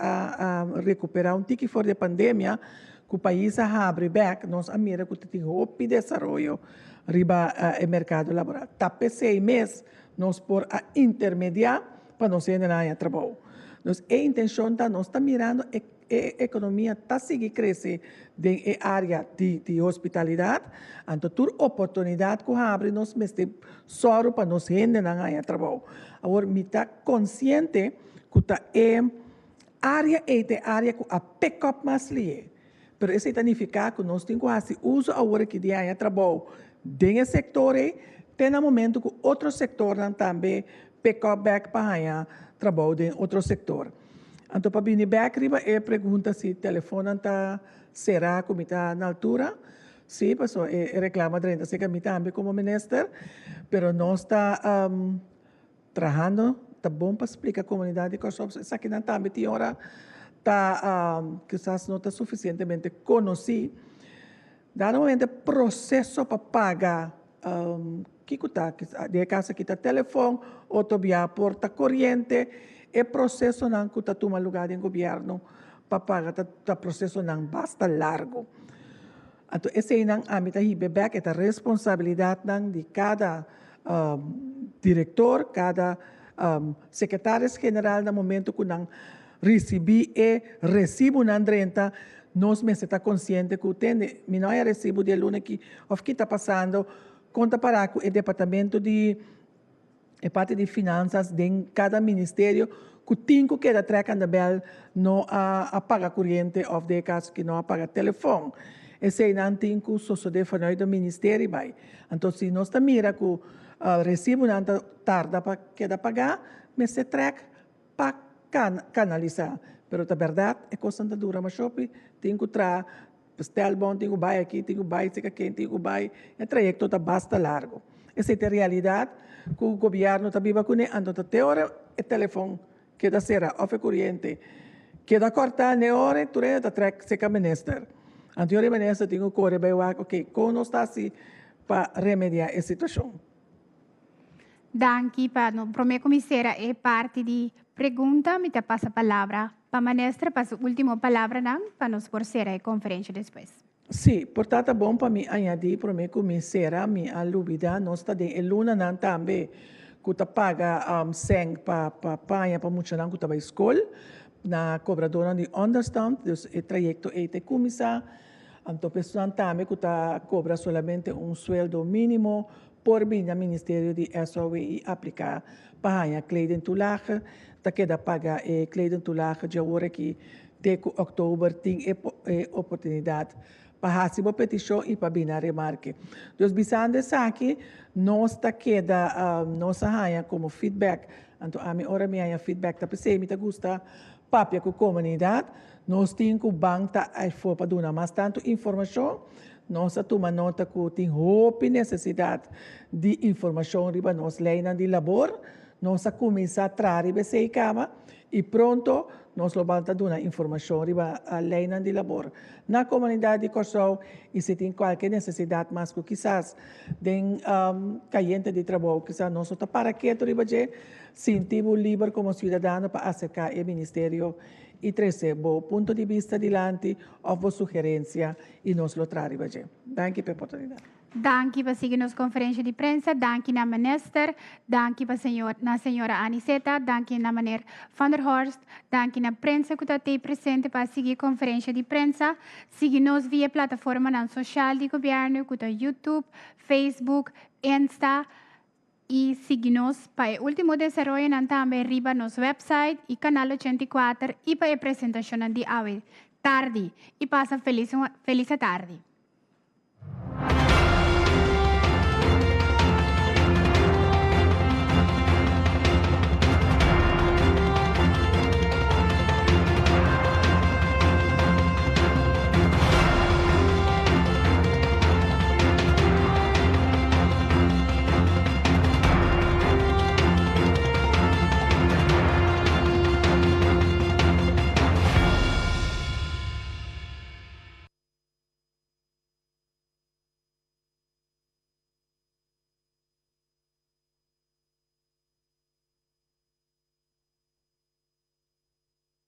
recuperar tique fora da pandemia, que o país abre back, nós mira que tem roupa de desenvolvimento riba o mercado laboral. Tape 6 meses, nós por intermediar para nós ainda não trabalho. Nós a intenção está nós está mirando a economia está seguir crescer na área de hospitalidade, então toda oportunidade que abre nós mesmo só para nós ainda não trabalho. Agora me está consciente que está área que a pick up mais lié. Pero isso significa que nós temos que fazer uso agora que dia trabalho dentro do setor, tem no momento que outro setor também pick up back para trabalho dentro outro setor. Então, para vir back, eu pergunto se o telefone será como está na altura. Sim, pessoal, reclama de se que também como ministro, pero nós está trabalhando, está bom para explicar a comunidade que isso aqui também tem hora quizás não está suficientemente conhecido. Dado momento processo para pagar que está de casa que está telefone, outro via porta corrente, é processo não que está tomando lugar em governo para pagar, está processo não basta largo. Então esse não a mita hibeback é a responsabilidade de cada diretor, cada secretário-geral no momento que não recibo na renta, nós me está consciente que tem, não é recibo de aluno que o que está passando, conta para o departamento de parte de finanças de cada ministério que tem que dar treca na bel não paga corrente ou de caso que não paga telefone. Esse não tem que suceder fora do ministério vai. Então se nós está mira que recibo não tarda para que pagar, me se treca para canalizar. Pero a verdade é que a dura, mas shopping tem que trazer pastel bom, tem que vai aqui, tem que vai, tem que vai, o trajeto está bastante largo. Essa é a realidade que o governo está viva com ele, então até hora o telefone que dá será, oferta corrente, que dá cortar na hora, tu está track se que minister. Então o minister tem que correr bem, ok, como está assim para remediar a situação. Danke, para promê comissária é parte de pergunta, me passa a palavra para a ministra, passa a última palavra não, para nos forçar a conferência depois. Sim, portanto, bom para mim añadir para mim comissária, minha dúvida, nós está de luna não também, que está paga seng para paia para muitos não que está na escola, na cobradora de understand, dus o trajeto é de comissária, então pessoal também que está cobra solamente sueldo mínimo por vir ao Ministério de SOE aplicar para a Kleiding Toelage, da queda paga Kleiding Toelage de agora que de outubro tem oportunidade para fazer a petição e para vir a remarque. Então, bisando aqui, nós está queda nossa raia como feedback, então a minha hora minha feedback tá pensei me gusta papia com a comunidade, nós temos que o banco tá aí for para dar mais tanto informação. Nós tomamos nota que tem roupa e necessidade de informação riba nós leina de labor, nós começamos a trazer esse cama e pronto nós lobanta duna informação riba a lei de labor na comunidade de Corsou e se tem qualquer necessidade mais que quizás den caliente de trabalho quizás nós está para quieto riba je sentimos livre como cidadano para acercar o ministério e trazer o ponto de vista dilante ou sugerência e nós lo traremos riba je. Danke pela oportunidade. Danke para seguir nos conferência de prensa, danke na minister, danke para na senhora Aniceta, danke na maneira Van der Horst, danke na prensa que está presente para seguir conferência de prensa. Siga-nos via plataforma na social de governo, que YouTube, Facebook, Insta e siga-nos para o último desenvolvimento também riba nos website e canal 84 e para a apresentação de hoje tarde e passa feliz tarde.